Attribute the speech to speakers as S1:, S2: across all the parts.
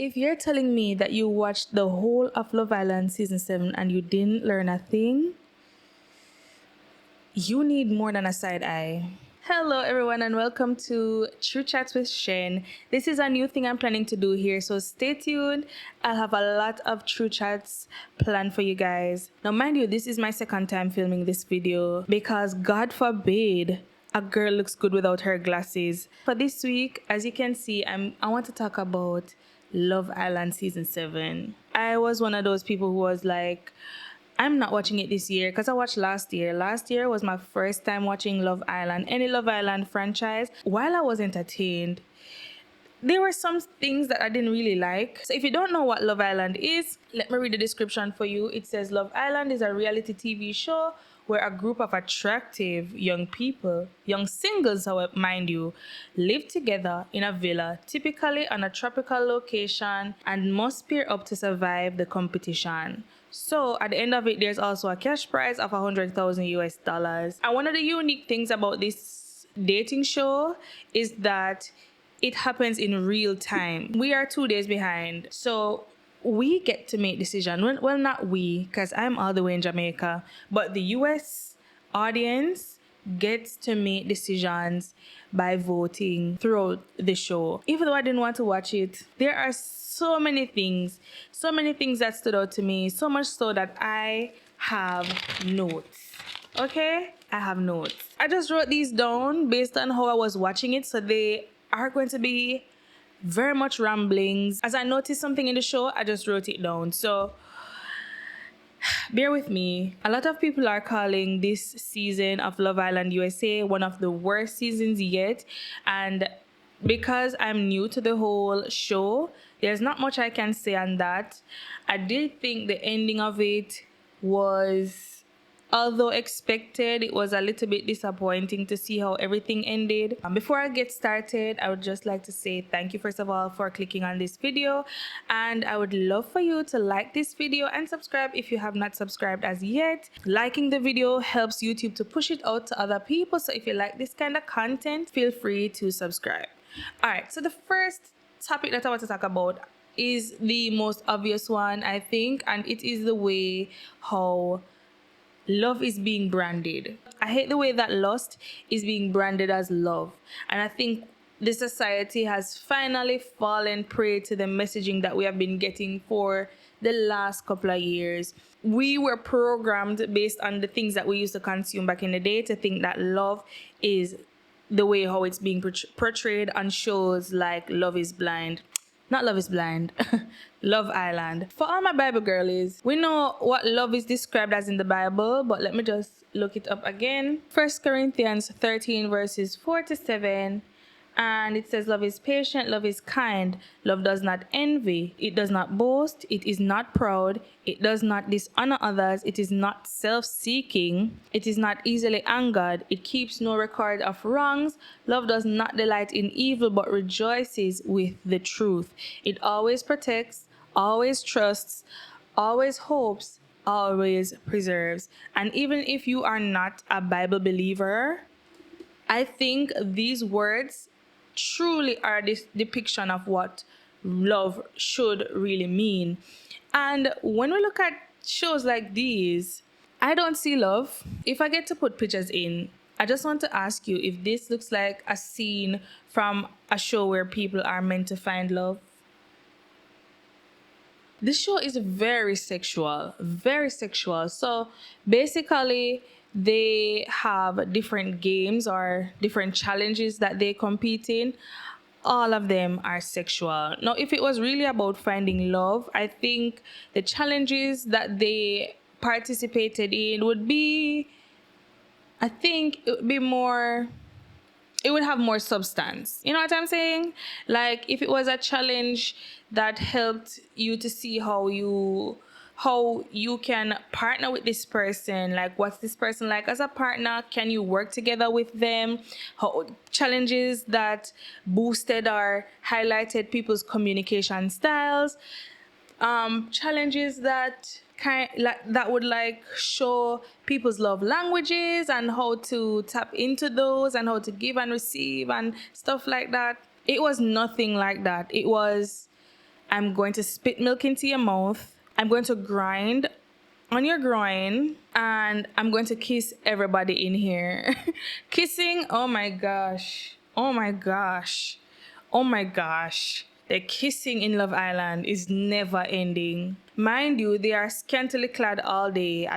S1: If you're telling me that you watched the whole of Love Island season 7 and you didn't learn a thing, you need more than a side eye. Hello everyone and welcome to True Chats with Shen. This is a new thing I'm planning to do here, so stay tuned. I'll have a lot of True Chats planned for you guys. Now mind you, this is my second time filming this video because God forbid a girl looks good without her glasses. For this week, as you can see, I want to talk about Love Island season 7. I was one of those people who was like, I'm not watching it this year because I watched last year. Last year was my first time watching Love Island, any Love Island franchise. While I was entertained, there were some things that I didn't really like. So if you don't know what Love Island is, let me read the description for you. It says Love Island is a reality TV show where a group of attractive young people, young singles, mind you, live together in a villa, typically on a tropical location, and must pair up to survive the competition. So at the end of it, there's also a cash prize of 100,000 US dollars. And one of the unique things about this dating show is that it happens in real time. We are 2 days behind. So we get to make decisions. Well, not we, because I'm all the way in Jamaica, but the US audience gets to make decisions by voting throughout the show. Even though I didn't want to watch it, there are so many things that stood out to me, so much so that I have notes. Okay? I have notes. I just wrote these down based on how I was watching it, so they are going to be very much ramblings. As I noticed something in the show, I just wrote it down. So bear with me. A lot of people are calling this season of Love Island USA one of the worst seasons yet. And because I'm new to the whole show, there's not much I can say on that. I did think the ending of it was, although expected, it was a little bit disappointing to see how everything ended. Before I get started, I would just like to say thank you first of all for clicking on this video, and I would love for you to like this video and subscribe if you have not subscribed as yet. Liking the video helps YouTube to push it out to other people, so if you like this kind of content, feel free to subscribe. Alright, so the first topic that I want to talk about is the most obvious one, I think, and it is the way how love is being branded. I hate the way that lust is being branded as love. And I think the society has finally fallen prey to the messaging that we have been getting for the last couple of years. We were programmed based on the things that we used to consume back in the day to think that love is the way how it's being portrayed on shows like Love is Blind. Not Love is Blind, Love Island. For all my Bible girlies, we know what love is described as in the Bible, but let me just look it up again. 1 Corinthians 13 verses 4 to 7. And it says, love is patient, love is kind, love does not envy, it does not boast, it is not proud, it does not dishonor others, it is not self-seeking, it is not easily angered, it keeps no record of wrongs, love does not delight in evil but rejoices with the truth. It always protects, always trusts, always hopes, always preserves. And even if you are not a Bible believer, I think these words truly are this depiction of what love should really mean. And when we look at shows like these, I don't see love. If I get to put pictures in, I just want to ask you if this looks like a scene from a show where people are meant to find love. This show is very sexual, very sexual. So basically, they have different games or different challenges that they compete in. All of them are sexual. Now, if it was really about finding love, I think the challenges that they participated in would be, I think it would be more, it would have more substance. You know what I'm saying? Like if it was a challenge that helped you to see how you can partner with this person, like what's this person like as a partner, can you work together with them, how challenges that boosted or highlighted people's communication styles, challenges that would like show people's love languages and how to tap into those and how to give and receive and stuff like that. It was nothing like that. It was I'm going to spit milk into your mouth. I'm going to grind on your groin, and I'm going to kiss everybody in here. Kissing, oh my gosh. Oh my gosh. Oh my gosh. The kissing in Love Island is never ending. Mind you, they are scantily clad all day.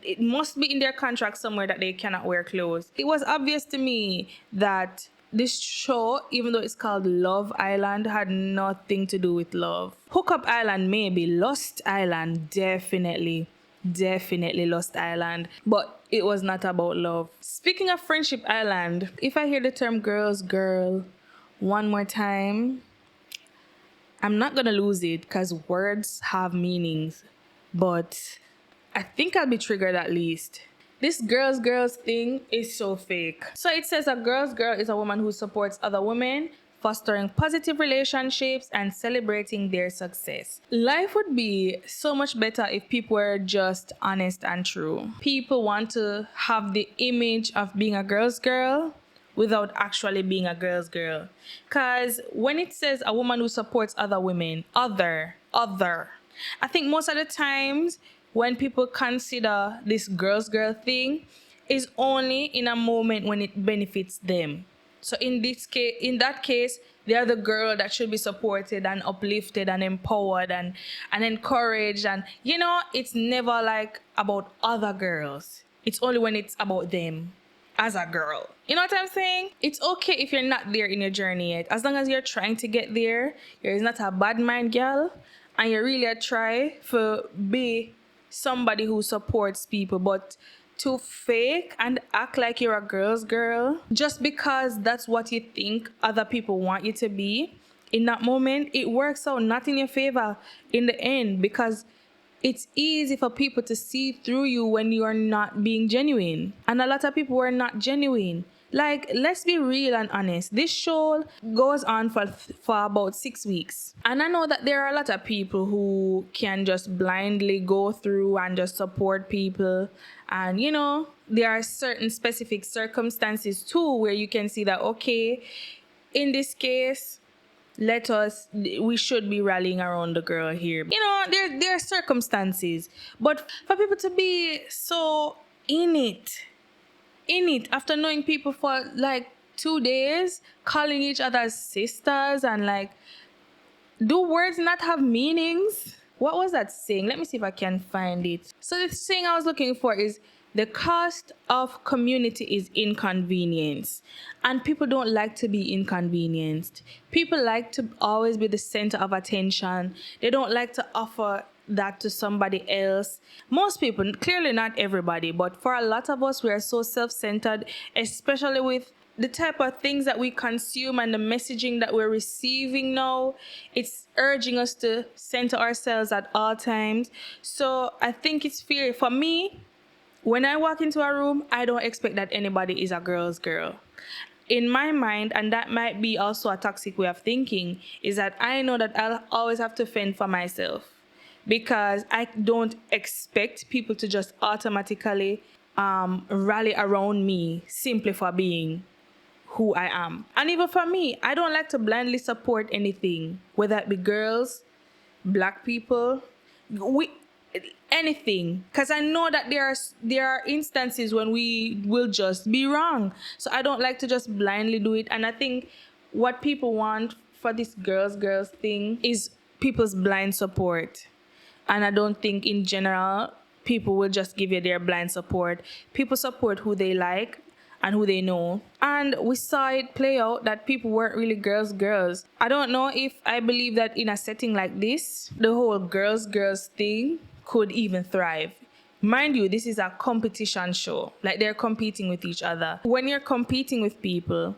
S1: It must be in their contract somewhere that they cannot wear clothes. It was obvious to me that this show, even though it's called Love Island, had nothing to do with love. Hookup Island, maybe. Lost Island, definitely. Definitely Lost Island. But it was not about love. Speaking of Friendship Island, if I hear the term girls, girl one more time, I'm not gonna lose it because words have meanings. But I think I'll be triggered at least. This girls thing is so fake. So it says a girl's girl is a woman who supports other women, fostering positive relationships and celebrating their success. Life would be so much better if people were just honest and true. People want to have the image of being a girl's girl without actually being a girl's girl. Because when it says a woman who supports other women, other, I think most of the times when people consider this girl's girl thing is only in a moment when it benefits them. So in that case, they are the girl that should be supported and uplifted and empowered and encouraged. And it's never like about other girls. It's only when it's about them as a girl. You know what I'm saying? It's okay if you're not there in your journey yet. As long as you're trying to get there, you're not a bad mind girl, and you really try to be somebody who supports people. But to fake and act like you're a girl's girl just because that's what you think other people want you to be in that moment, it works out not in your favor in the end, because it's easy for people to see through you when you are not being genuine. And a lot of people were not genuine. Like, let's be real and honest. This show goes on for about 6 weeks. And I know that there are a lot of people who can just blindly go through and just support people. And, there are certain specific circumstances too where you can see that, okay, in this case, we should be rallying around the girl here. There are circumstances, but for people to be so in it after knowing people for like 2 days, calling each other sisters, and like, do words not have meanings? What was that saying? Let me see if I can find it. So the thing I was looking for is, the cost of community is inconvenience. And people don't like to be inconvenienced. People like to always be the center of attention. They don't like to offer that to somebody else. Most people, clearly not everybody, but for a lot of us, we are so self-centered, especially with the type of things that we consume and the messaging that we're receiving now. It's urging us to center ourselves at all times. So I think it's fair for me. When I walk into a room, I don't expect that anybody is a girl's girl. In my mind, and that might be also a toxic way of thinking, is that I know that I'll always have to fend for myself, because I don't expect people to just automatically rally around me simply for being who I am. And even for me, I don't like to blindly support anything, whether it be girls, black people, anything, because I know that there are instances when we will just be wrong. So I don't like to just blindly do it. And I think what people want for this girls thing is people's blind support. And I don't think in general people will just give you their blind support. People support who they like and who they know. And we saw it play out that people weren't really girls. I don't know if I believe that in a setting like this, the whole girls thing could even thrive. Mind you, this is a competition show. Like, they're competing with each other. When you're competing with people,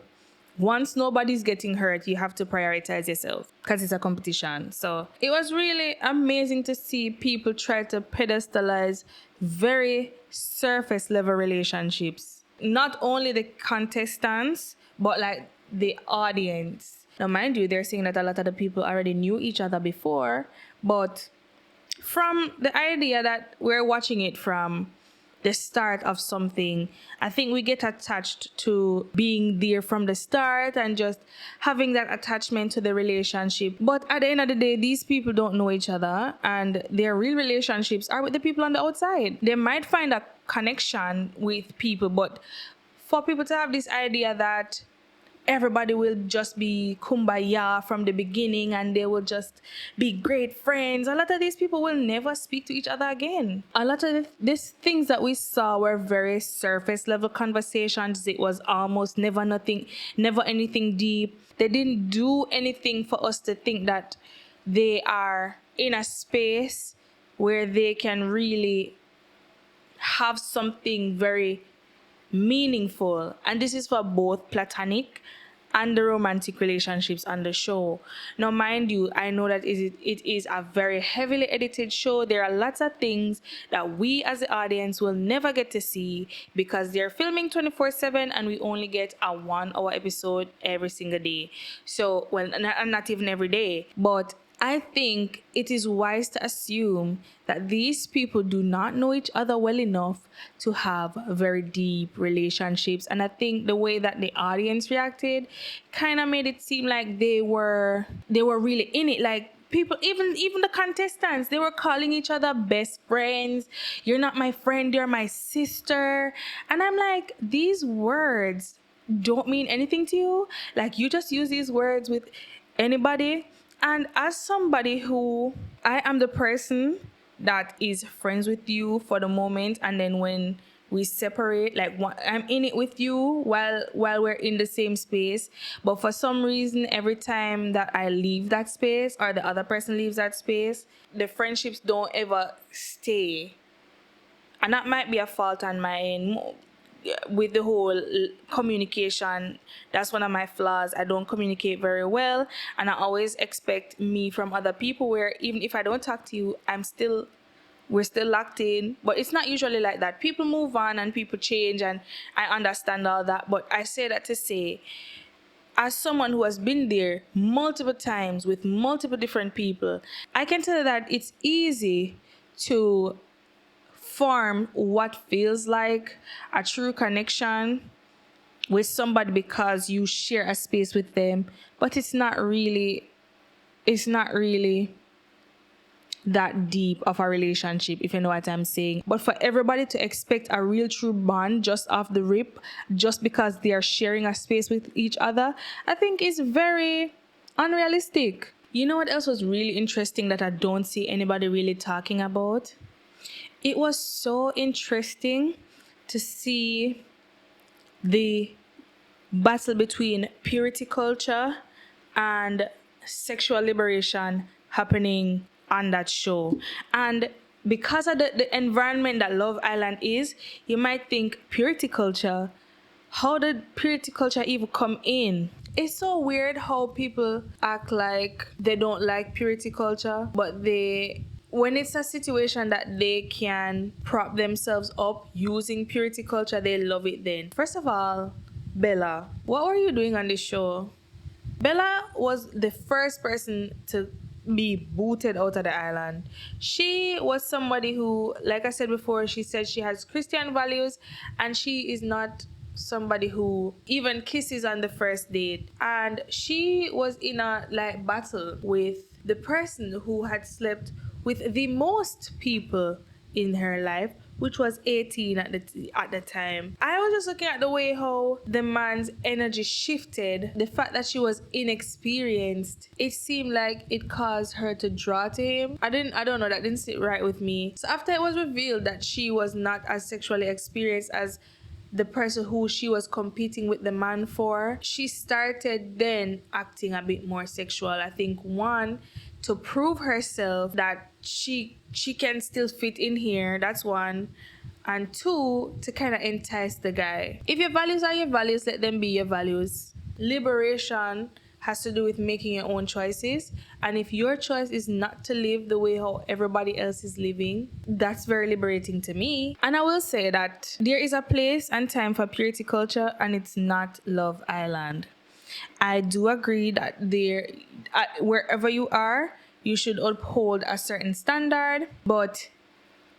S1: once nobody's getting hurt, you have to prioritize yourself because it's a competition. So it was really amazing to see people try to pedestalize very surface level relationships. Not only the contestants, but like the audience. Now, mind you, they're saying that a lot of the people already knew each other before, but from the idea that we're watching it from, the start of something. I think we get attached to being there from the start and just having that attachment to the relationship. But at the end of the day, these people don't know each other, and their real relationships are with the people on the outside. They might find a connection with people, but for people to have this idea that everybody will just be kumbaya from the beginning and they will just be great friends. A lot of these people will never speak to each other again. A lot of these things that we saw were very surface level conversations. It was almost never anything deep. They didn't do anything for us to think that they are in a space where they can really have something very meaningful. And this is for both platonic and the romantic relationships on the show. Now, mind you, I know that it is a very heavily edited show. There are lots of things that we as the audience will never get to see because they're filming 24/7 and we only get a 1 hour episode every single day. So, well, not even every day, but I think it is wise to assume that these people do not know each other well enough to have very deep relationships. And I think the way that the audience reacted kind of made it seem like they were really in it. Like people, even the contestants, they were calling each other best friends. You're not my friend, you're my sister. And I'm like, these words don't mean anything to you. Like you just use these words with anybody. And as somebody who, I am the person that is friends with you for the moment, and then when we separate, like I'm in it with you while we're in the same space, but for some reason every time that I leave that space or the other person leaves that space, the friendships don't ever stay. And that might be a fault on my end with the whole communication. That's one of my flaws. I don't communicate very well, and I always expect me from other people where even if I don't talk to you, we're still locked in. But it's not usually like that. People move on and people change, and I understand all that. But I say that to say, as someone who has been there multiple times with multiple different people, I can tell you that it's easy to form what feels like a true connection with somebody because you share a space with them, but it's not really that deep of a relationship, if you know what I'm saying. But for everybody to expect a real true bond just off the rip, just because they are sharing a space with each other, I think is very unrealistic. You know what else was really interesting that I don't see anybody really talking about? It was so interesting to see the battle between purity culture and sexual liberation happening on that show. And because of the environment that Love Island is, you might think purity culture. How did purity culture even come in? It's so weird how people act like they don't like purity culture, but when it's a situation that they can prop themselves up using purity culture, they love it then. First of all, Bella, what were you doing on this show? Bella was the first person to be booted out of the island. She was somebody who, like I said before, she said she has Christian values and she is not somebody who even kisses on the first date. And she was in a battle with the person who had slept with the most people in her life, which was 18 at the time. I was just looking at the way how the man's energy shifted. The fact that she was inexperienced, it seemed like it caused her to draw to him. I don't know, that didn't sit right with me. So after it was revealed that she was not as sexually experienced as the person who she was competing with the man for, she started then acting a bit more sexual. I think one, to prove herself that she can still fit in here, that's one, and two, to kind of entice the guy. If your values are your values, let them be your values. Liberation has to do with making your own choices, and if your choice is not to live the way how everybody else is living, that's very liberating to me. And I will say that there is a place and time for purity culture, and it's not Love Island. I do agree that wherever you are, you should uphold a certain standard, but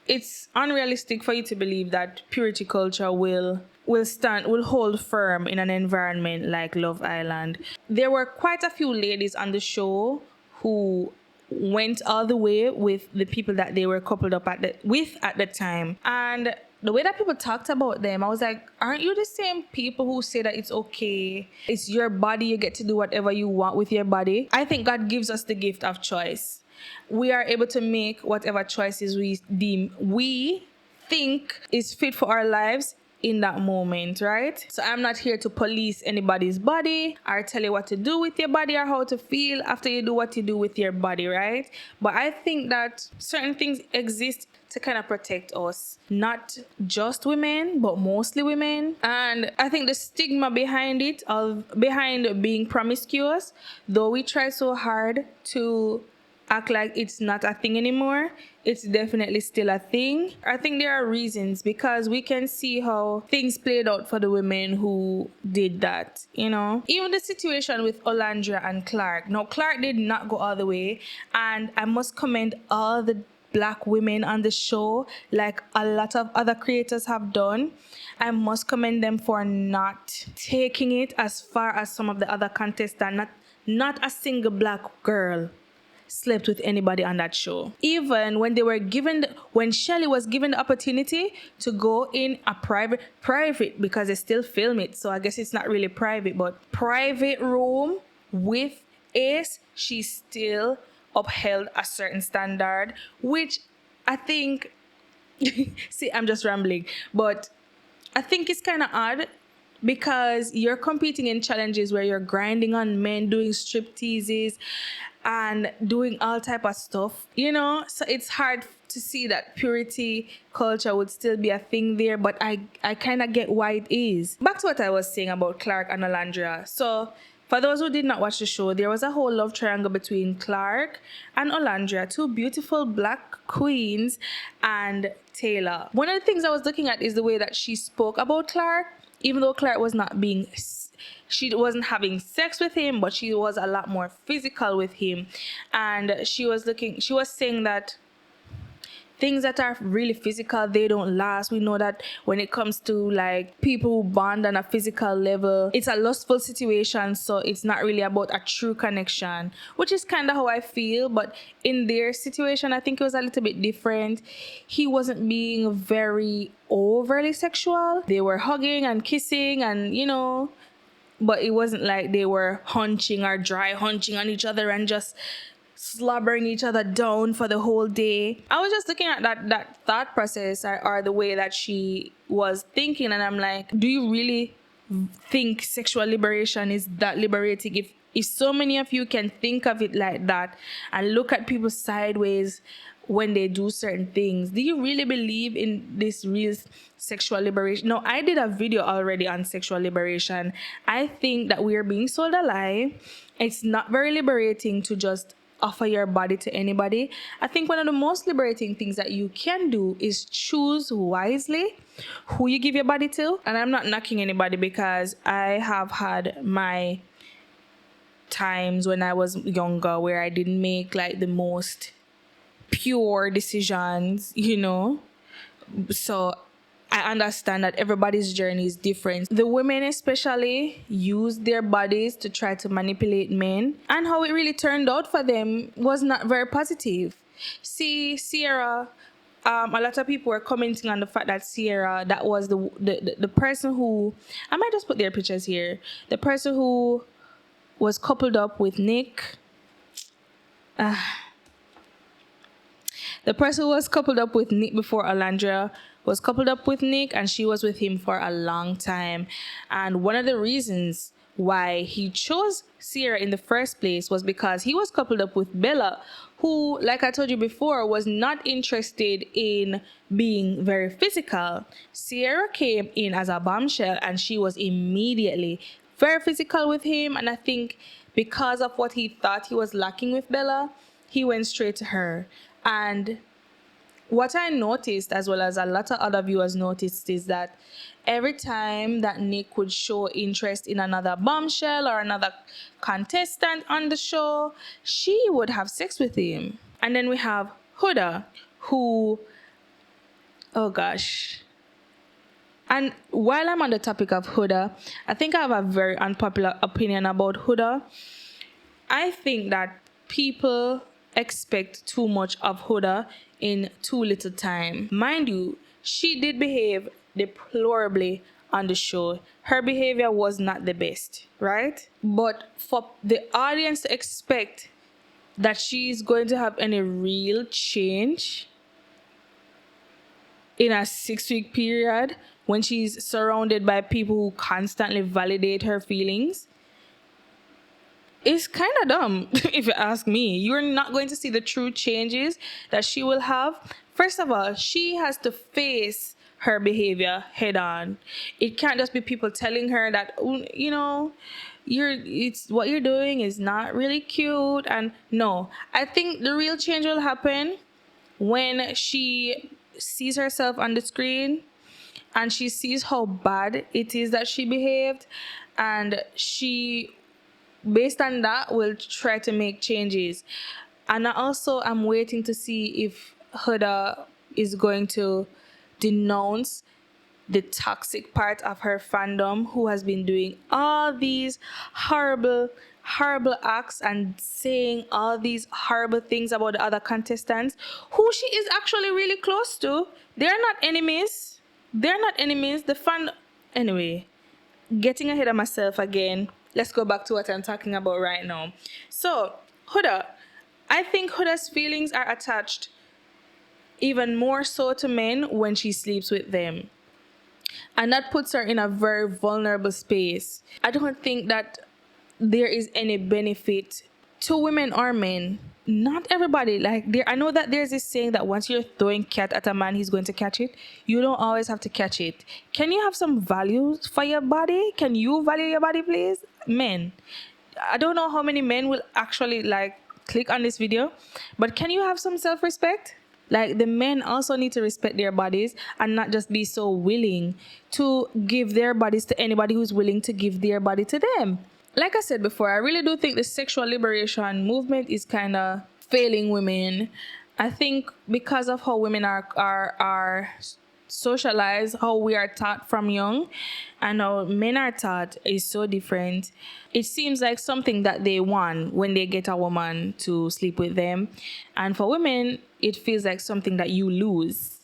S1: it's unrealistic for you to believe that purity culture will hold firm in an environment like Love Island. There were quite a few ladies on the show who went all the way with the people that they were coupled up with at the time. And the way that people talked about them, I was like, aren't you the same people who say that it's okay? It's your body, you get to do whatever you want with your body. I think God gives us the gift of choice. We are able to make whatever choices we think is fit for our lives in that moment, right? So I'm not here to police anybody's body or tell you what to do with your body or how to feel after you do what you do with your body, right? But I think that certain things exist to kind of protect us, not just women, but mostly women. And I think the stigma behind being promiscuous, though we try so hard to act like it's not a thing anymore, it's definitely still a thing. I think there are reasons, because we can see how things played out for the women who did that, you know. Even the situation with Olandra and Clark. Now, Clark did not go all the way, and I must commend all the Black women on the show, like a lot of other creators have done. I must commend them for not taking it as far as some of the other contestants. Not a single Black girl slept with anybody on that show. Even when when Shelly was given the opportunity to go in a private, because they still film it, so I guess it's not really private, but private room with Ace, she still upheld a certain standard, which I think, see, I'm just rambling, but I think it's kind of odd, because you're competing in challenges where you're grinding on men, doing strip teases and doing all type of stuff, you know. So it's hard to see that purity culture would still be a thing there, but I kind of get why it is. Back to what I was saying about Clark and Olandra. So for those who did not watch the show, there was a whole love triangle between Clark and Olandra, two beautiful Black queens, and Taylor. One of the things I was looking at is the way that she spoke about Clark, even though Clark was not being, she wasn't having sex with him, but she was a lot more physical with him. And she was saying that things that are really physical, they don't last. We know that when it comes to like people who bond on a physical level, it's a lustful situation, so it's not really about a true connection, which is kind of how I feel. But in their situation, I think it was a little bit different. He wasn't being very overly sexual. They were hugging and kissing and, you know, but it wasn't like they were hunching or dry hunching on each other and just slobbering each other down for the whole day. I was just looking at that thought process, or the way that she was thinking, and I'm like, do you really think sexual liberation is that liberating? If so many of you can think of it like that and look at people sideways when they do certain things, do you really believe in this real sexual liberation? No, I did a video already on sexual liberation. I think that we are being sold a lie. It's not very liberating to just offer your body to anybody. I think one of the most liberating things that you can do is choose wisely who you give your body to. And I'm not knocking anybody, because I have had my times when I was younger where I didn't make like the most pure decisions, you know. So I understand that everybody's journey is different. The women especially use their bodies to try to manipulate men, and how it really turned out for them was not very positive. See, Sierra, a lot of people were commenting on the fact that Sierra, that was the person who, I might just put their pictures here, the person who was coupled up with Nick. The person who was coupled up with Nick before Olandra was coupled up with Nick, and she was with him for a long time. And one of the reasons why he chose Sierra in the first place was because he was coupled up with Bella, who, like I told you before, was not interested in being very physical. Sierra came in as a bombshell, and she was immediately very physical with him. And I think because of what he thought he was lacking with Bella, he went straight to her. And what I noticed, as well as a lot of other viewers noticed, is that every time that Nick would show interest in another bombshell or another contestant on the show, she would have sex with him. And then we have Huda, who Oh gosh. And while I'm on the topic of Huda, I think I have a very unpopular opinion about Huda. I think that people expect too much of Huda in too little time. Mind you, she did behave deplorably on the show. Her behavior was not the best, right? But for the audience to expect that she's going to have any real change in a 6 week period when she's surrounded by people who constantly validate her feelings, it's kind of dumb, if you ask me. You're not going to see the true changes that she will have. First of all, she has to face her behavior head on. It can't just be people telling her that, "Oh, you know, it's what you're doing is not really cute." And no, I think the real change will happen when she sees herself on the screen and she sees how bad it is that she behaved, and she, based on that, will try to make changes. And I also am waiting to see if Huda is going to denounce the toxic part of her fandom, who has been doing all these horrible acts and saying all these horrible things about the other contestants who she is actually really close to. They're not enemies. The fan, anyway, getting ahead of myself again. Let's go back to what I'm talking about right now. So, Huda, I think Huda's feelings are attached even more so to men when she sleeps with them. And that puts her in a very vulnerable space. I don't think that there is any benefit to women or men. Not everybody. Like, there, I know that there's this saying that once you're throwing cat at a man, he's going to catch it. You don't always have to catch it. Can you have some values for your body? Can you value your body, please? Men. I don't know how many men will actually like click on this video, but can you have some self-respect? Like, the men also need to respect their bodies and not just be so willing to give their bodies to anybody who's willing to give their body to them. Like I said before, I really do think the sexual liberation movement is kind of failing women. I think because of how women are socialized, how we are taught from young, and how men are taught is so different. It seems like something that they want when they get a woman to sleep with them, and for women, it feels like something that you lose,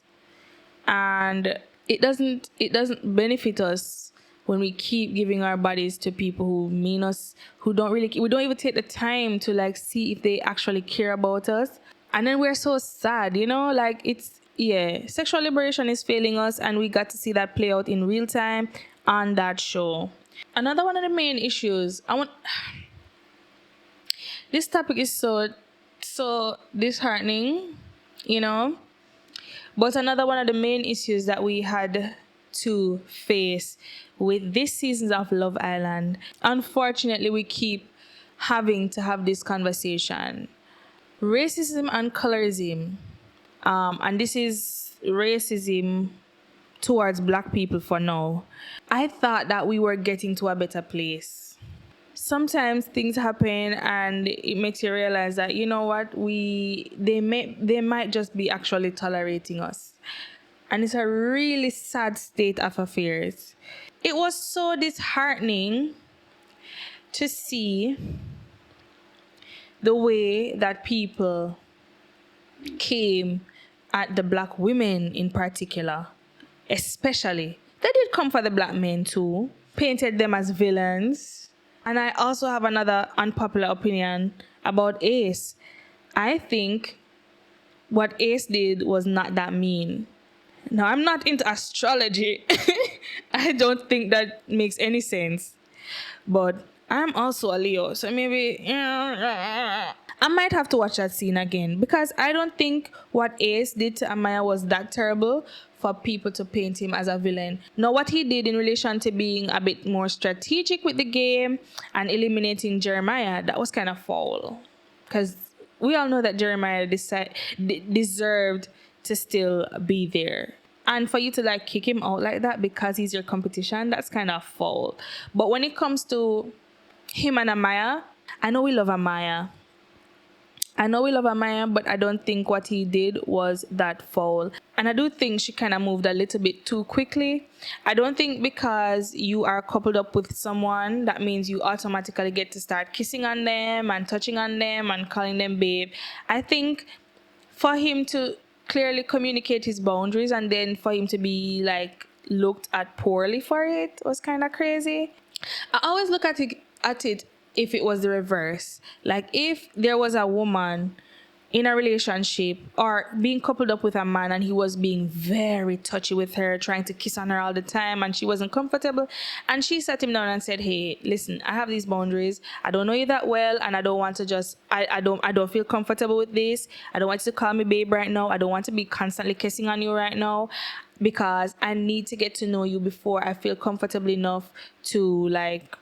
S1: and it doesn't benefit us when we keep giving our bodies to people who mean us, who don't really, we don't even take the time to like see if they actually care about us. And then we're so sad, like, it's, yeah, sexual liberation is failing us, and we got to see that play out in real time on that show. Another one of the main issues, this topic is so disheartening, but another one of the main issues that we had to face with this season of Love Island, unfortunately, we keep having to have this conversation: racism and colorism. And this is racism towards Black people for now. I thought that we were getting to a better place. Sometimes things happen and it makes you realize that, you know what, they might just be actually tolerating us. And it's a really sad state of affairs. It was so disheartening to see the way that people came at the Black women in particular, especially. They did come for the Black men too, painted them as villains. And I also have another unpopular opinion about Ace. I think what Ace did was not that mean. Now, I'm not into astrology. I don't think that makes any sense. But I'm also a Leo, so maybe I might have to watch that scene again, because I don't think what Ace did to Amaya was that terrible for people to paint him as a villain. Now, what he did in relation to being a bit more strategic with the game and eliminating Jeremiah, that was kind of foul. Because we all know that Jeremiah deserved to still be there. And for you to like kick him out like that because he's your competition, that's kind of foul. But when it comes to him and Amaya, I know we love Amaya. I know we love Amaya, but I don't think what he did was that foul. And I do think she kind of moved a little bit too quickly. I don't think because you are coupled up with someone, that means you automatically get to start kissing on them and touching on them and calling them babe. I think for him to clearly communicate his boundaries and then for him to be like looked at poorly for it was kind of crazy. I always look at it if it was the reverse. Like if there was a woman in a relationship or being coupled up with a man and he was being very touchy with her, trying to kiss on her all the time and she wasn't comfortable, and she sat him down and said, hey, listen, I have these boundaries. I don't know you that well and I don't want to just I don't feel comfortable with this. I don't want you to call me babe right now. I don't want to be constantly kissing on you right now because I need to get to know you before I feel comfortable enough to like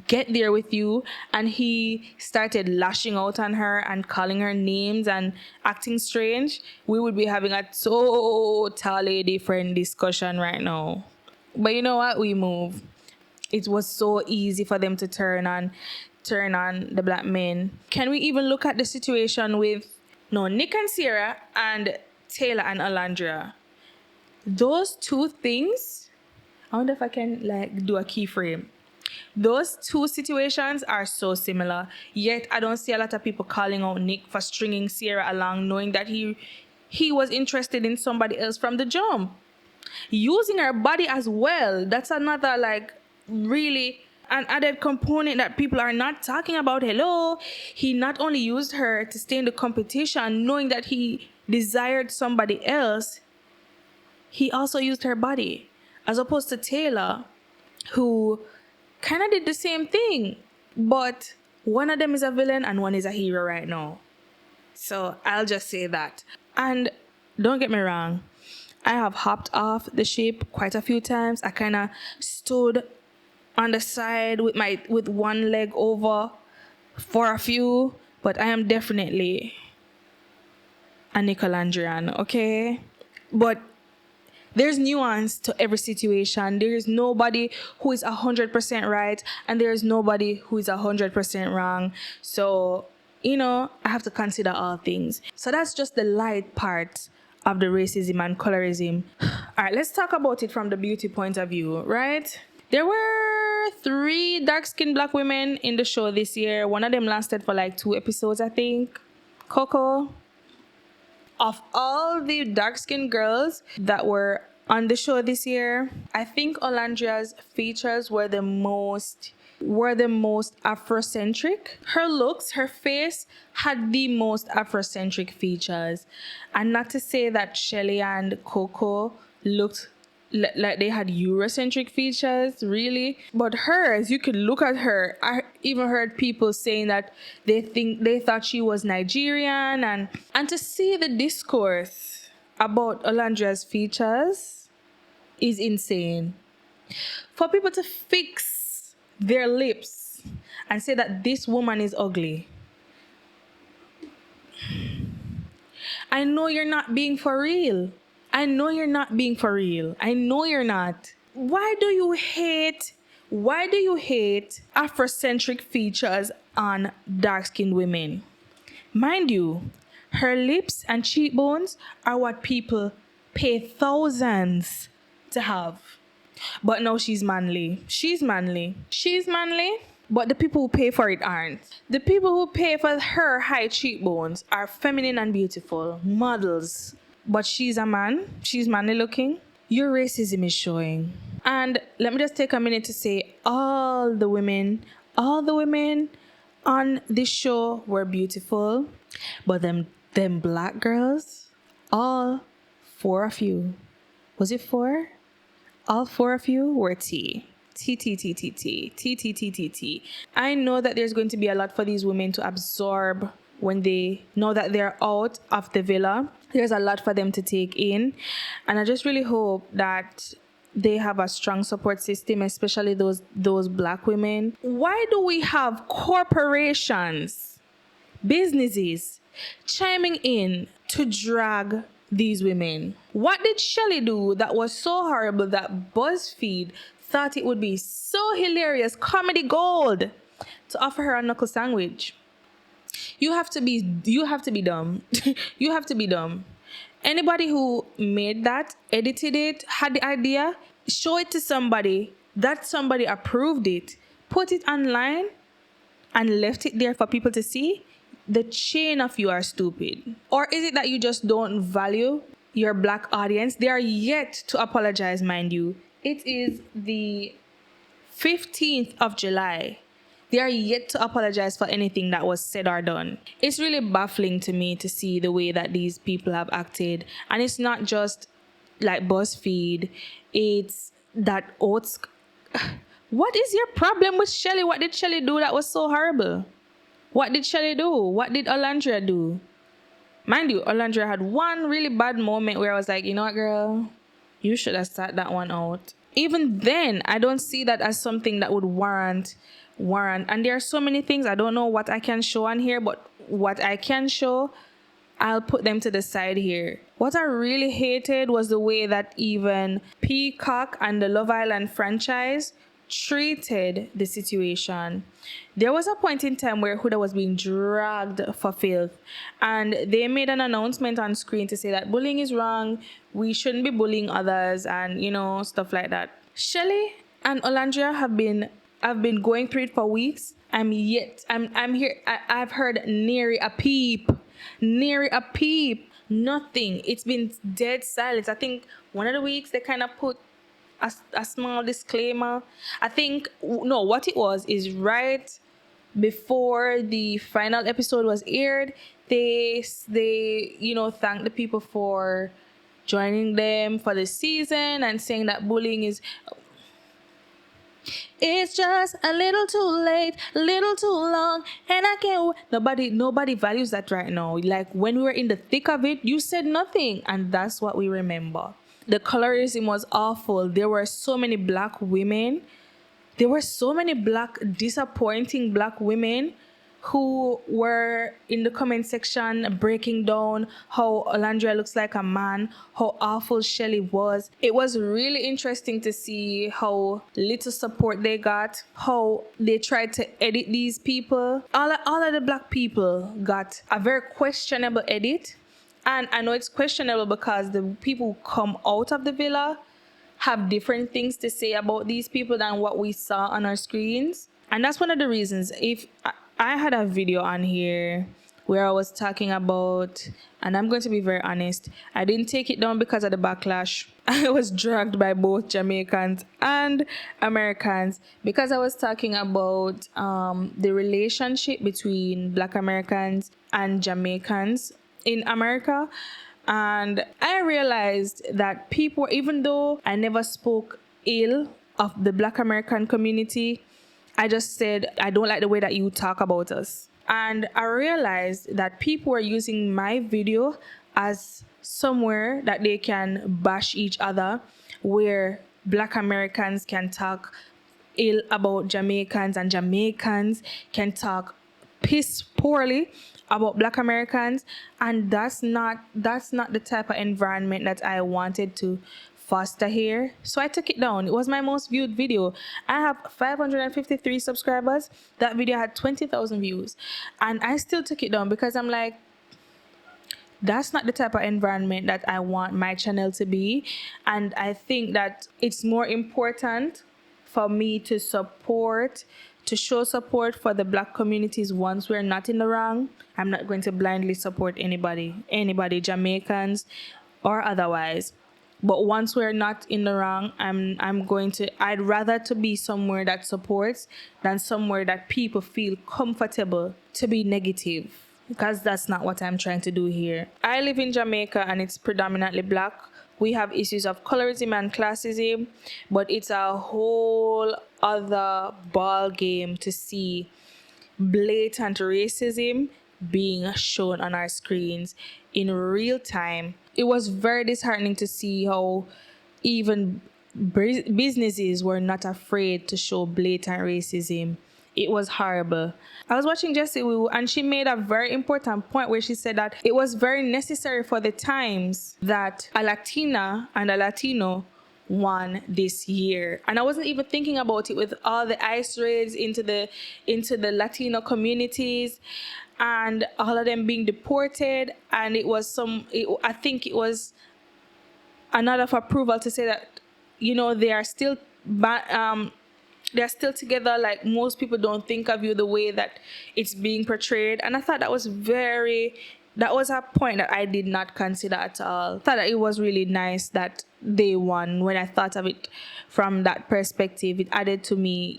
S1: get there with you. And he started lashing out on her and calling her names and acting strange, we would be having a totally different discussion right now. But you know what, we move. It was so easy for them to turn on the black men. Can we even look at the situation with Nick and Sierra and Taylor and Alondra? Those two things, I wonder if I can like do a keyframe. Those two situations are so similar, yet I don't see a lot of people calling out Nick for stringing Sierra along, knowing that he was interested in somebody else from the jump. Using her body as well, that's another like really an added component that people are not talking about. Hello, he not only used her to stay in the competition, knowing that he desired somebody else, he also used her body, as opposed to Taylor, who kind of did the same thing, but one of them is a villain and one is a hero right now. So I'll just say that. And don't get me wrong, I have hopped off the ship quite a few times. I kind of stood on the side with one leg over for a few, but I am definitely a Nicolandrian, okay? But there's nuance to every situation. There is nobody who is 100% right, and there is nobody who is 100% wrong. So, I have to consider all things. So that's just the light part of the racism and colorism. All right, let's talk about it from the beauty point of view, right? There were 3 dark-skinned black women in the show this year. One of them lasted for like 2 episodes, I think. Coco. Of all the dark-skinned girls that were on the show this year, I think Olandria's features were the most Afrocentric. Her looks, her face had the most Afrocentric features. And not to say that Shelly and Coco looked like they had Eurocentric features, really. But hers, you could look at her. I even heard people saying that they thought she was Nigerian, and to see the discourse about Olandria's features is insane. For people to fix their lips and say that this woman is ugly. I know you're not being for real. I know you're not being for real. I know you're not. Why do you hate Afrocentric features on dark-skinned women? Mind you, her lips and cheekbones are what people pay thousands to have. But now she's manly. She's manly. But the people who pay for it aren't. The people who pay for her high cheekbones are feminine and beautiful, models. But she's a man. She's manly looking. Your racism is showing. And let me just take a minute to say all the women on this show were beautiful. But them black girls, all 4 of you. Was it 4? All 4 of you were T. T. I know that there's going to be a lot for these women to absorb when they know that they're out of the villa. There's a lot for them to take in. And I just really hope that they have a strong support system, especially those black women. Why do we have corporations, businesses chiming in to drag these women? What did Shelley do that was so horrible that BuzzFeed thought it would be so hilarious, comedy gold, to offer her a knuckle sandwich? You have to be dumb. You have to be dumb. Anybody who made that, edited it, had the idea, show it to somebody. That somebody approved it. Put it online and left it there for people to see. The chain of you are stupid. Or is it that you just don't value your black audience? They are yet to apologize, mind you. It is the 15th of July. They are yet to apologize for anything that was said or done. It's really baffling to me to see the way that these people have acted. And it's not just like BuzzFeed, it's that oats. What is your problem with Shelly? What did Shelly do that was so horrible? What did Shelly do? What did Olandria do? Mind you, Olandria had one really bad moment where I was like, you know what, girl? You should have sat that one out. Even then, I don't see that as something that would warrant. And there are so many things. I don't know what I can show on here, but what I can show, I'll put them to the side here. What I really hated was the way that even Peacock and the Love Island franchise treated the situation. There was a point in time where Huda was being dragged for filth, and they made an announcement on screen to say that bullying is wrong, we shouldn't be bullying others, and stuff like that. Shelly and Olandria have been going through it for weeks. I'm here. I've heard nary a peep. Nothing. It's been dead silence. I think one of the weeks they kind of put a small disclaimer. I think, no, what it was is right before the final episode was aired, they thanked the people for joining them for the season and saying that bullying is, it's just a little too late, a little too long, and I can't. Nobody values that right now. Like when we were in the thick of it, you said nothing, and that's what we remember. The colorism was awful. There were so many black women. There were so many disappointing black women who were in the comment section breaking down how Olandria looks like a man, how awful Shelly was. It was really interesting to see how little support they got, how they tried to edit these people. All of the black people got a very questionable edit. And I know it's questionable because the people who come out of the villa have different things to say about these people than what we saw on our screens. And that's one of the reasons. If I had a video on here where I was talking about, and I'm going to be very honest, I didn't take it down because of the backlash. I was dragged by both Jamaicans and Americans because I was talking about the relationship between Black Americans and Jamaicans in America. And I realized that people, even though I never spoke ill of the Black American community, I just said, I don't like the way that you talk about us. And I realized that people were using my video as somewhere that they can bash each other, where Black Americans can talk ill about Jamaicans and Jamaicans can talk piss poorly about Black Americans. And that's not the type of environment that I wanted to foster here. So I took it down. It was my most viewed video. I have 553 subscribers. That video had 20,000 views. And I still took it down because I'm like, that's not the type of environment that I want my channel to be. And I think that it's more important for me to show support for the Black communities once we're not in the wrong. I'm not going to blindly support anybody, Jamaicans or otherwise. But once we're not in the wrong, I'd rather to be somewhere that supports than somewhere that people feel comfortable to be negative, because that's not what I'm trying to do here. I live in Jamaica and it's predominantly Black. We have issues of colorism and classism, but it's a whole other ball game to see blatant racism being shown on our screens in real time. It was very disheartening to see how even businesses were not afraid to show blatant racism. It was horrible. I was watching Jessie Wu and she made a very important point where she said that it was very necessary for the times that a Latina and a Latino won this year. And I wasn't even thinking about it with all the ICE raids into the Latino communities and all of them being deported. And it was I think it was another of approval to say that, they are still they're still together. Like, most people don't think of you the way that it's being portrayed. And I thought that was a point that I did not consider at all. I thought that it was really nice that they won. When I thought of it from that perspective, it added to me,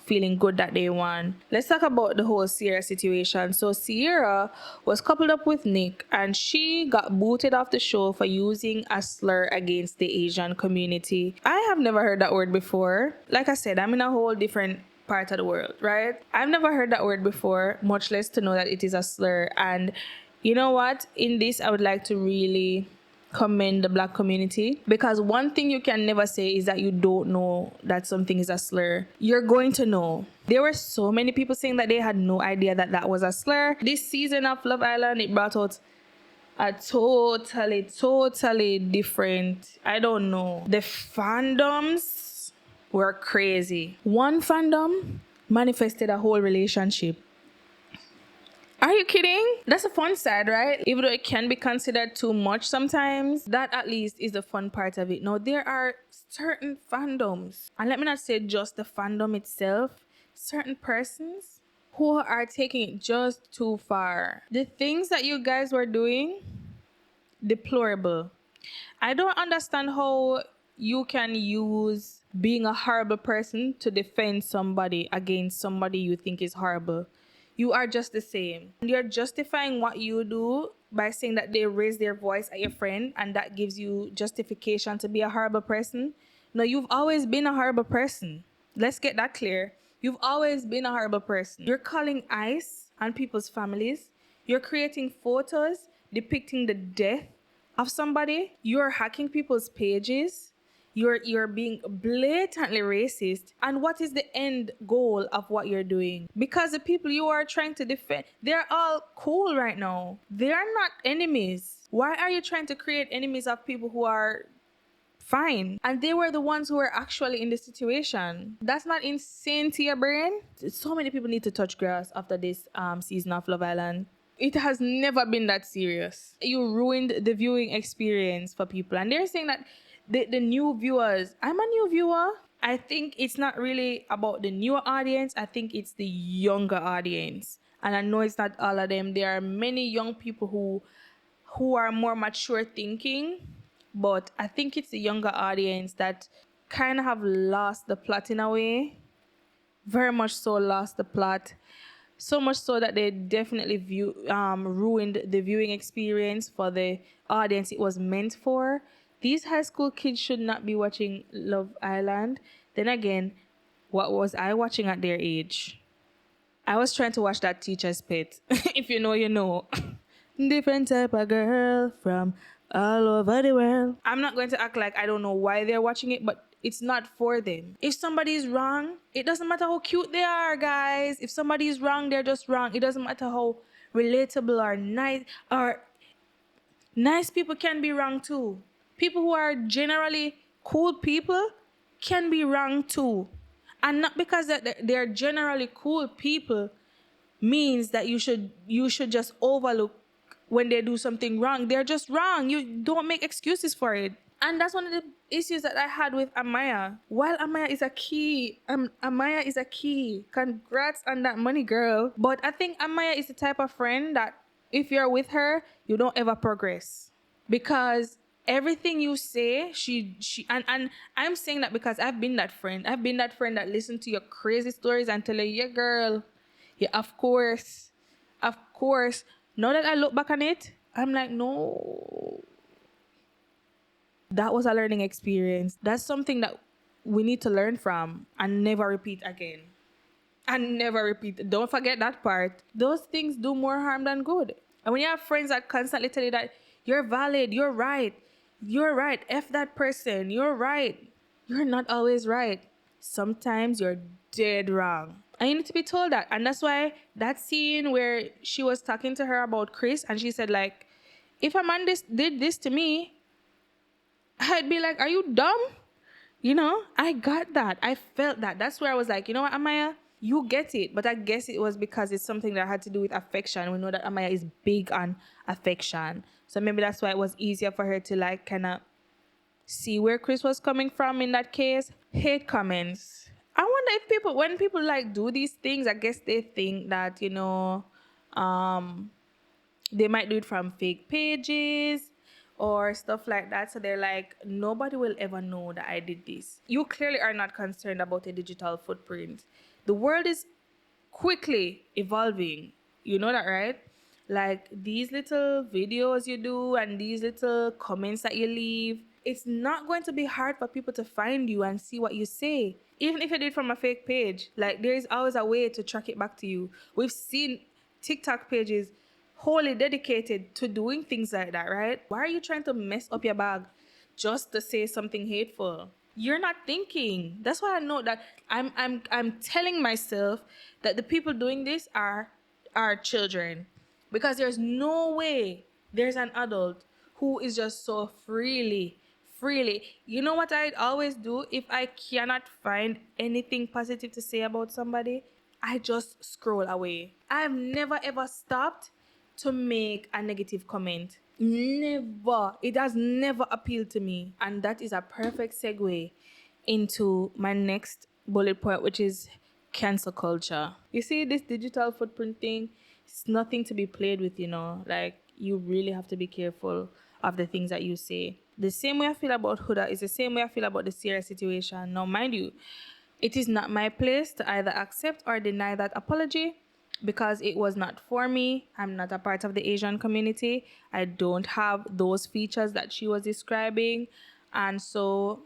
S1: feeling good that they won. Let's talk about the whole Sierra situation. So Sierra was coupled up with Nick, and she got booted off the show for using a slur against the Asian community. I have never heard that word before. Like I said, I'm in a whole different part of the world, right? I've never heard that word before, much less to know that it is a slur. And you know what? In this, I would like to really commend the Black community, because one thing you can never say is that you don't know that something is a slur. You're going to know. There were so many people saying that they had no idea that that was a slur. This season of Love Island, it brought out a totally different, I don't know. The fandoms were crazy. One fandom manifested a whole relationship. Are you kidding? That's a fun side, right? Even though it can be considered too much sometimes, that at least is the fun part of it. Now, there are certain fandoms, and let me not say just the fandom itself, certain persons who are taking it just too far. The things that you guys were doing, deplorable. I don't understand how you can use being a horrible person to defend somebody against somebody you think is horrible. You are just the same. And you're justifying what you do by saying that they raise their voice at your friend, and that gives you justification to be a horrible person. No, you've always been a horrible person. Let's get that clear. You've always been a horrible person. You're calling ICE on people's families. You're creating photos depicting the death of somebody. You're hacking people's pages. You're being blatantly racist. And what is the end goal of what you're doing? Because the people you are trying to defend, they're all cool right now. They are not enemies. Why are you trying to create enemies of people who are fine? And they were the ones who were actually in the situation. That's not insane to your brain? So many people need to touch grass after this season of Love Island. It has never been that serious. You ruined the viewing experience for people. And they're saying that the new viewers, I'm a new viewer. I think it's not really about the newer audience. I think it's the younger audience. And I know it's not all of them. There are many young people who are more mature thinking. But I think it's the younger audience that kind of have lost the plot in a way. Very much so lost the plot. So much so that they definitely ruined the viewing experience for the audience it was meant for. These high school kids should not be watching Love Island. Then again, what was I watching at their age? I was trying to watch that Teacher's Pet. If you know, you know. Different type of girl from all over the world. I'm not going to act like I don't know why they're watching it, but it's not for them. If somebody is wrong, it doesn't matter how cute they are, guys. If somebody is wrong, they're just wrong. It doesn't matter how relatable or nice people can be wrong too. People who are generally cool people can be wrong too. And not because that they're generally cool people means that you should just overlook when they do something wrong. They're just wrong. You don't make excuses for it. And that's one of the issues that I had with Amaya. While Amaya is a key, Amaya is a key. Congrats on that money, girl. But I think Amaya is the type of friend that if you're with her, you don't ever progress. Because everything you say, she and I'm saying that because I've been that friend. I've been that friend that listened to your crazy stories and tell you, yeah, girl, yeah, of course. Now that I look back on it, I'm like, no. That was a learning experience. That's something that we need to learn from and never repeat again. And never repeat. Don't forget that part. Those things do more harm than good. And when you have friends that constantly tell you that you're valid, you're right, F that person, you're right. You're not always right. Sometimes you're dead wrong. And you need to be told that. And that's why that scene where she was talking to her about Chris and she said, like, if a man did this to me, I'd be like, are you dumb? I got that. I felt that. That's where I was like, you know what, Amaya? You get it. But I guess it was because it's something that had to do with affection. We know that Amaya is big on affection. So maybe that's why it was easier for her to like kind of see where Chris was coming from in that case. Hate comments. I wonder if when people like do these things, I guess they think that, um, they might do it from fake pages or stuff like that. So they're like, nobody will ever know that I did this. You clearly are not concerned about a digital footprint. The world is quickly evolving. You know that, right? Like these little videos you do and these little comments that you leave, it's not going to be hard for people to find you and see what you say. Even if you did from a fake page, like there is always a way to track it back to you. We've seen TikTok pages wholly dedicated to doing things like that, right? Why are you trying to mess up your bag just to say something hateful? You're not thinking. That's why I know that I'm telling myself that the people doing this are children, because there's no way there's an adult who is just so freely. You know what I'd always do if I cannot find anything positive to say about somebody? I just scroll away. I've never ever stopped to make a negative comment. Never. It has never appealed to me. And that is a perfect segue into my next bullet point, which is cancel culture. You see, this digital footprint thing, it's nothing to be played with. Like, you really have to be careful of the things that you say. The same way I feel about Huda is the same way I feel about the Sierra situation. Now, mind you, it is not my place to either accept or deny that apology because it was not for me. I'm not a part of the Asian community. I don't have those features that she was describing. And so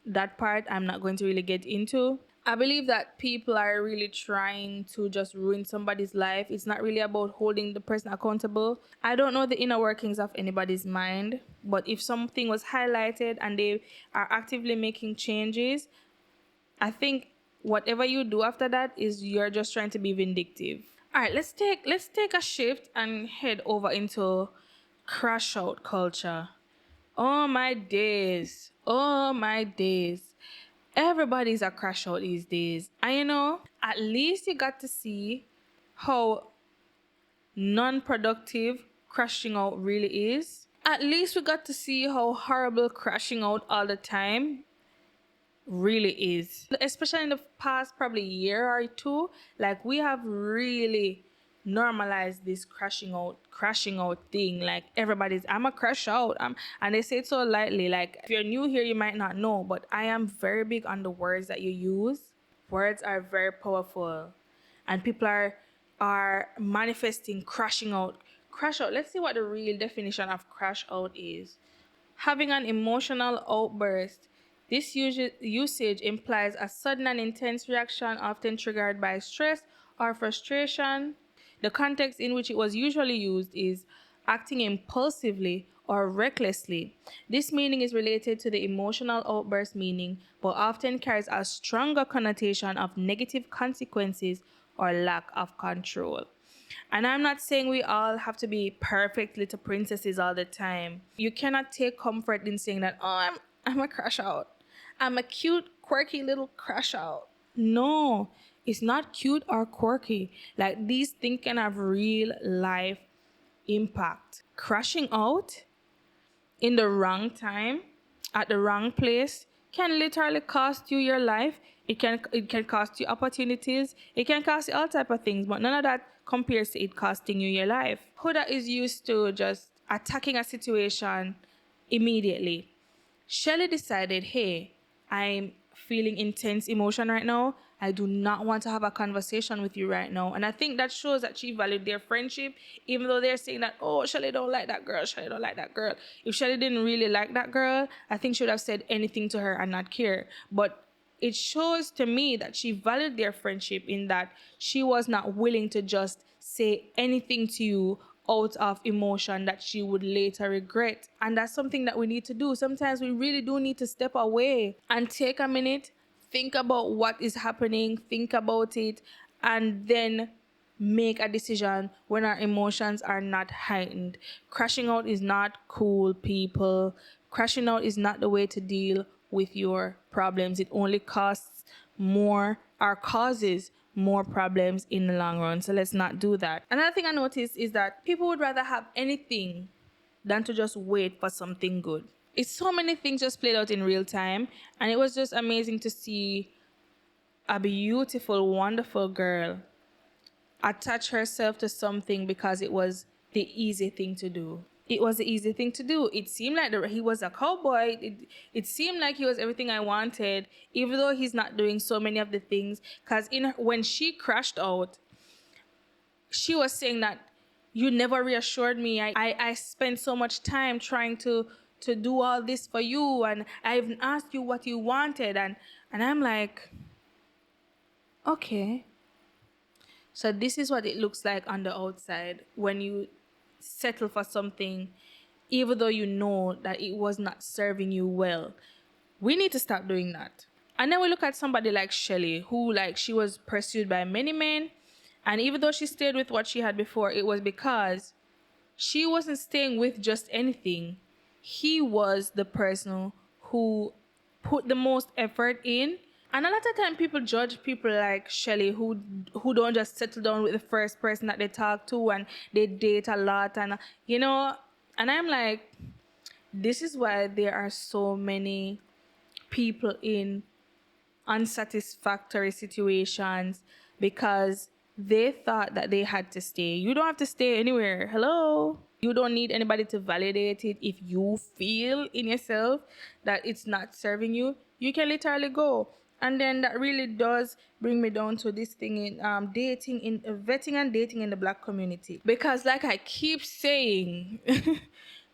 S1: that part I'm not going to really get into. I believe that people are really trying to just ruin somebody's life. It's not really about holding the person accountable. I don't know the inner workings of anybody's mind, but if something was highlighted and they are actively making changes, I think whatever you do after that is you're just trying to be vindictive. All right, let's take a shift and head over into crash out culture. Oh my days. Oh my days. Everybody's a crash out these days. And at least you got to see how non-productive crashing out really is. At least we got to see how horrible crashing out all the time really is, especially in the past probably year or two. Like, we have really normalized this crashing out thing. Like, everybody's, I'm a crash out, and they say it so lightly. Like, if you're new here, you might not know, but I am very big on the words that you use. Words are very powerful, and people are manifesting crashing out. Crash out, let's see what the real definition of crash out is. Having an emotional outburst. This usage implies a sudden and intense reaction, often triggered by stress or frustration. The context in which it was usually used is acting impulsively or recklessly. This meaning is related to the emotional outburst meaning, but often carries a stronger connotation of negative consequences or lack of control. And I'm not saying we all have to be perfect little princesses all the time. You cannot take comfort in saying that, oh, I'm a crash out. I'm a cute, quirky little crash out. No, it's not cute or quirky. Like, these things can have real life impact. Crashing out in the wrong time, at the wrong place, can literally cost you your life. It can cost you opportunities. It can cost you all type of things, but none of that compares to it costing you your life. Huda is used to just attacking a situation immediately. Shelly decided, hey, I'm feeling intense emotion right now. I do not want to have a conversation with you right now. And I think that shows that she valued their friendship, even though they're saying that, oh, Shelly don't like that girl. Shelly don't like that girl. If Shelly didn't really like that girl, I think she would have said anything to her and not care. But it shows to me that she valued their friendship in that she was not willing to just say anything to you out of emotion that she would later regret. And that's something that we need to do. Sometimes we really do need to step away and take a minute, think about what is happening, think about it, and then make a decision when our emotions are not heightened. Crashing out is not cool, people. Crashing out is not the way to deal with your problems. It only costs more or causes more problems in the long run. So let's not do that. Another thing I noticed is that people would rather have anything than to just wait for something good. It's so many things just played out in real time, and it was just amazing to see a beautiful, wonderful girl attach herself to something because it was the easy thing to do. It was the easy thing to do. It seemed like he was a cowboy. It seemed like he was everything I wanted, even though he's not doing so many of the things. Because when she crashed out, she was saying that you never reassured me. I spent so much time trying to do all this for you, and I even asked you what you wanted, and I'm like, okay. So this is what it looks like on the outside when you settle for something, even though you know that it was not serving you well. We need to stop doing that. And then we look at somebody like Shelly, who like she was pursued by many men, and even though she stayed with what she had before, it was because she wasn't staying with just anything. He was the person who put the most effort in. And a lot of time people judge people like Shelly who don't just settle down with the first person that they talk to and they date a lot, and and I'm like, this is why there are so many people in unsatisfactory situations, because they thought that they had to stay. You don't have to stay anywhere. Hello. You don't need anybody to validate it. If you feel in yourself that it's not serving you, you can literally go. And then that really does bring me down to this thing in dating, in vetting and dating in the Black community. Because like I keep saying,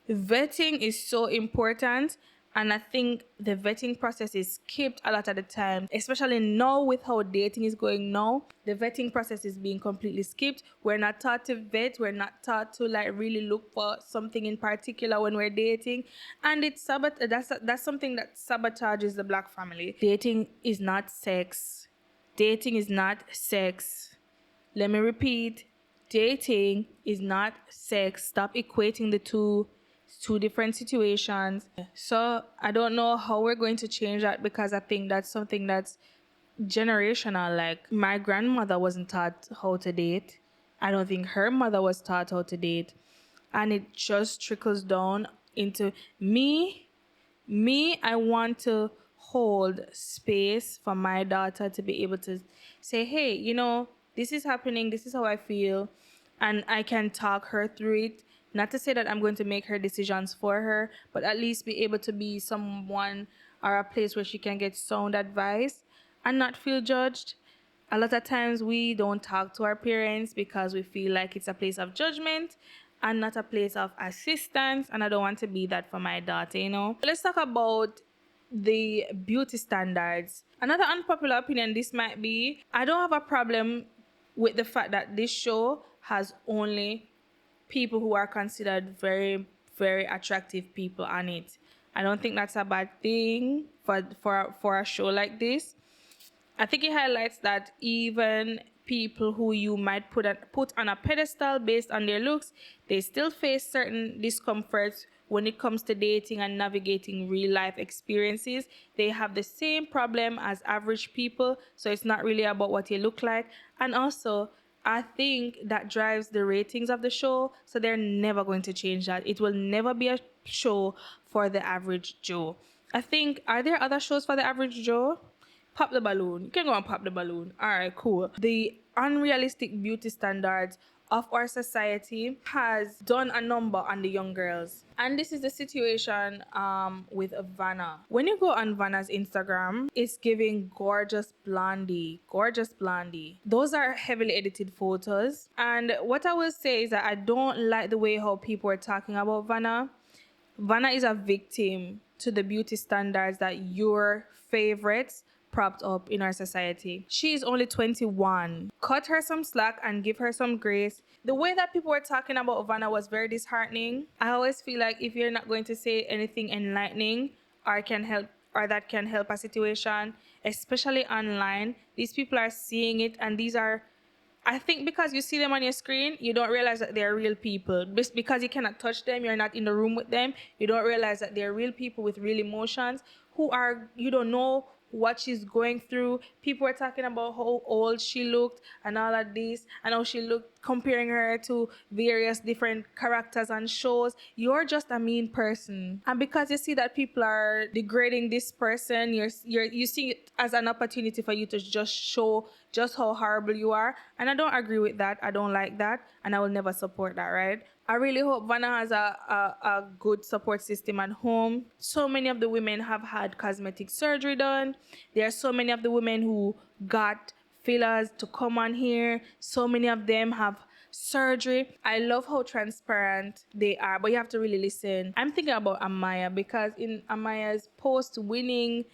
S1: vetting is so important, and I think the vetting process is skipped a lot of the time, especially now with how dating is going now. The vetting process is being completely skipped. We're not taught to vet. We're not taught to like really look for something in particular when we're dating, and that's something that sabotages the Black family. Dating is not sex. Dating is not sex. Let me repeat, dating is not sex. Stop equating the two. It's two different situations. So I don't know how we're going to change that, because I think that's something that's generational. Like my grandmother wasn't taught how to date. I don't think her mother was taught how to date. And it just trickles down into me. I want to hold space for my daughter to be able to say, hey, this is happening, this is how I feel, and I can talk her through it. Not to say that I'm going to make her decisions for her, but at least be able to be someone or a place where she can get sound advice and not feel judged. A lot of times we don't talk to our parents because we feel like it's a place of judgment and not a place of assistance, and I don't want to be that for my daughter. Let's talk about the beauty standards. Another unpopular opinion this might be, I don't have a problem with the fact that this show has only people who are considered very, very attractive people on it. I don't think that's a bad thing for a show like this. I think it highlights that even people who you might put on a pedestal based on their looks, they still face certain discomforts when it comes to dating and navigating real life experiences. They have the same problem as average people, so it's not really about what you look like. And also, I think that drives the ratings of the show, so they're never going to change that. It will never be a show for the average Joe. I think, are there other shows for the average Joe? Pop the balloon. You can go and pop the balloon. All right, cool. The unrealistic beauty standards of our society has done a number on the young girls. And this is the situation with Vanna. When you go on Vanna's Instagram, it's giving gorgeous blondie. Gorgeous blondie. Those are heavily edited photos. And what I will say is that I don't like the way how people are talking about Vanna. Vanna is a victim to the beauty standards that your favorites propped up in our society. She is only 21. Cut her some slack and give her some grace. The way that people were talking about Vanna was very disheartening. I always feel like if you're not going to say anything enlightening or that can help a situation, especially online, these people are seeing it, and these are I think because you see them on your screen, you don't realize that they're real people. Just because you cannot touch them, you're not in the room with them, you don't realize that they're real people with real emotions who are, you don't know what she's going through. People were talking about how old she looked and all of this, and how she looked, comparing her to various different characters and shows. You're just a mean person. And because you see that people are degrading this person, you see it as an opportunity for you to just show just how horrible you are. And I don't agree with that. I don't like that. And I will never support that, right? I really hope Vanna has a good support system at home. So many of the women have had cosmetic surgery done. There are so many of the women who got fillers to come on here. So many of them have surgery. I love how transparent they are, but you have to really listen. I'm thinking about Amaya because in Amaya's post winning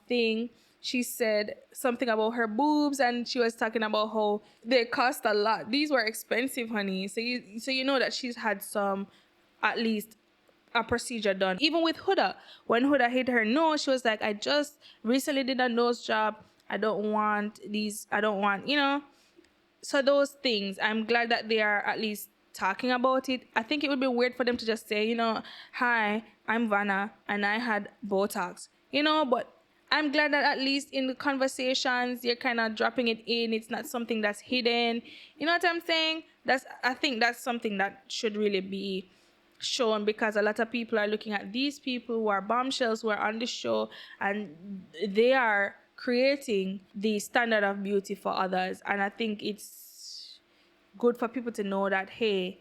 S1: thing, she said something about her boobs, and she was talking about how they cost a lot. These were expensive, honey. So you know that she's had some, at least a procedure done. Even with Huda, when Huda hit her nose, she was like, I just recently did a nose job. I don't want these, I don't want, so those things, I'm glad that they are at least talking about it. I think it would be weird for them to just say, hi, I'm Vanna and I had Botox, but I'm glad that at least in the conversations you're kind of dropping it in. It's not something that's hidden. You know what I'm saying? I think that's something that should really be shown, because a lot of people are looking at these people who are bombshells who are on the show, and they are creating the standard of beauty for others. And I think it's good for people to know that, hey,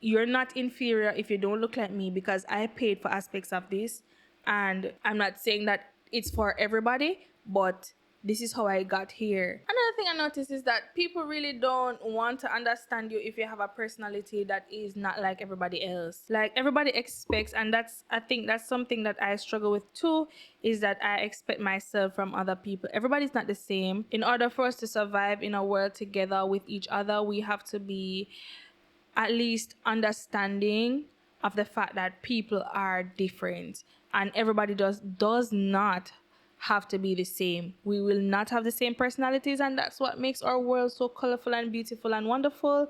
S1: you're not inferior if you don't look like me, because I paid for aspects of this. And I'm not saying that it's for everybody, but this is how I got here. Another thing I noticed is that people really don't want to understand you if you have a personality that is not like everybody else. Like everybody expects, and I think that's something that I struggle with too, is that I expect myself from other people. Everybody's not the same. In order for us to survive in a world together with each other, we have to be at least understanding of the fact that people are different, and everybody does not have to be the same. We will not have the same personalities, and that's what makes our world so colorful and beautiful and wonderful,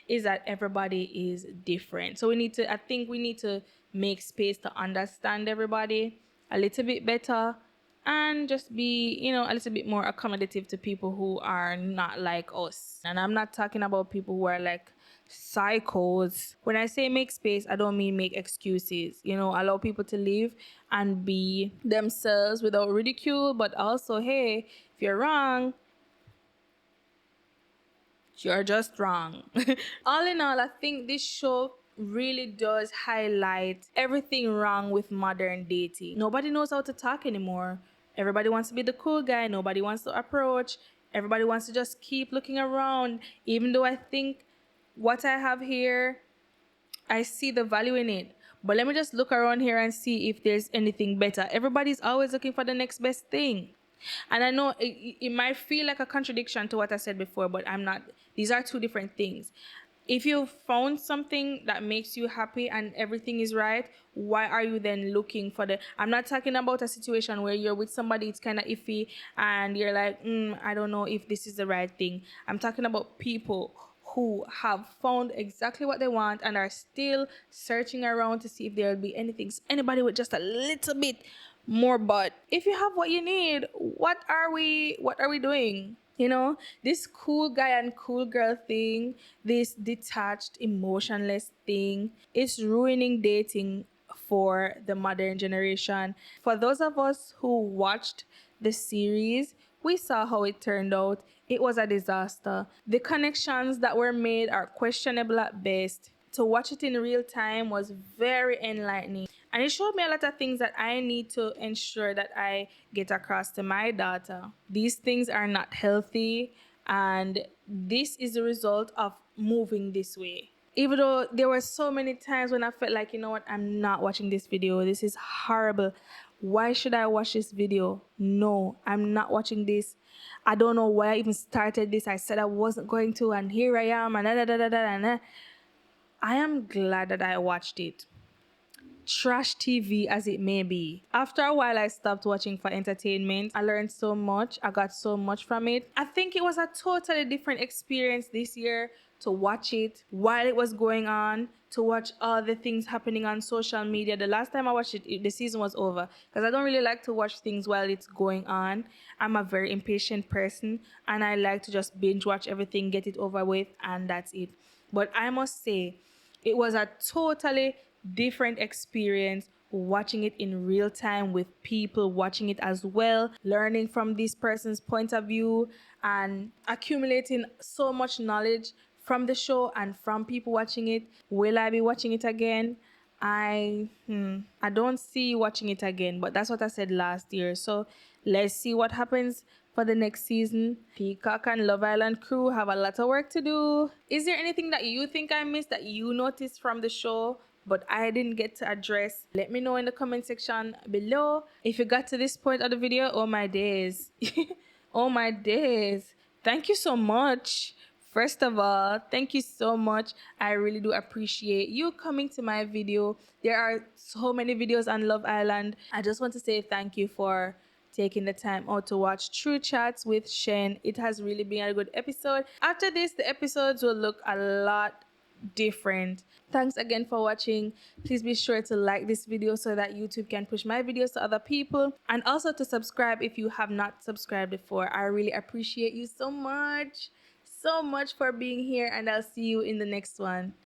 S1: is that everybody is different. So I think we need to make space to understand everybody a little bit better, and just be, a little bit more accommodative to people who are not like us. And I'm not talking about people who are like psychos. When I say make space, I don't mean make excuses. Allow people to live and be themselves without ridicule, but also, hey, if you're wrong, you're just wrong. All in all, I think this show really does highlight everything wrong with modern dating. Nobody knows how to talk anymore. Everybody wants to be the cool guy. Nobody wants to approach. Everybody wants to just keep looking around. Even though I think what I have here, I see the value in it. But let me just look around here and see if there's anything better. Everybody's always looking for the next best thing. And I know it might feel like a contradiction to what I said before, but I'm not. These are two different things. If you found something that makes you happy and everything is right, why are you then looking for I'm not talking about a situation where you're with somebody, it's kind of iffy, and you're like, I don't know if this is the right thing. I'm talking about people who have found exactly what they want and are still searching around to see if there'll be anybody with just a little bit more. But if you have what you need, what are we doing? This cool guy and cool girl thing, this detached, emotionless thing, is ruining dating for the modern generation. For those of us who watched the series, we saw how it turned out. It was a disaster. The connections that were made are questionable at best. To watch it in real time was very enlightening. And it showed me a lot of things that I need to ensure that I get across to my daughter. These things are not healthy, and this is the result of moving this way. Even though there were so many times when I felt like, you know what, I'm not watching this video. This is horrible. Why should I watch this video? No, I'm not watching this. I don't know why I even started this. I said I wasn't going to, and here I am, and da da da da da. I am glad that I watched it. trash TV as it may be. After a while, I stopped watching for entertainment. I learned so much. I got so much from it. I think it was a totally different experience this year to watch it while it was going on, to watch all the things happening on social media. The last time I watched it, the season was over because I don't really like to watch things while it's going on. I'm a very impatient person and I like to just binge watch everything, get it over with, and that's it. But I must say, it was a totally different experience watching it in real time with people watching it as well, learning from this person's point of view and accumulating so much knowledge from the show and from people watching it. Will I be watching it again? I don't see watching it again, but that's what I said last year. So let's see what happens for the next season. Peacock and Love Island crew have a lot of work to do. Is there anything that you think I missed that you noticed from the show but I didn't get to address? Let me know in the comment section below. If you got to this point of the video, oh my days. Oh my days. Thank you so much. First of all, thank you so much. I really do appreciate you coming to my video. There are so many videos on Love Island. I just want to say thank you for taking the time out to watch True Chats with Shen. It has really been a good episode. After this, the episodes will look a lot different. Thanks again for watching. Please be sure to like this video so that YouTube can push my videos to other people, and also to subscribe if you have not subscribed before. I really appreciate you so much for being here, and I'll see you in the next one.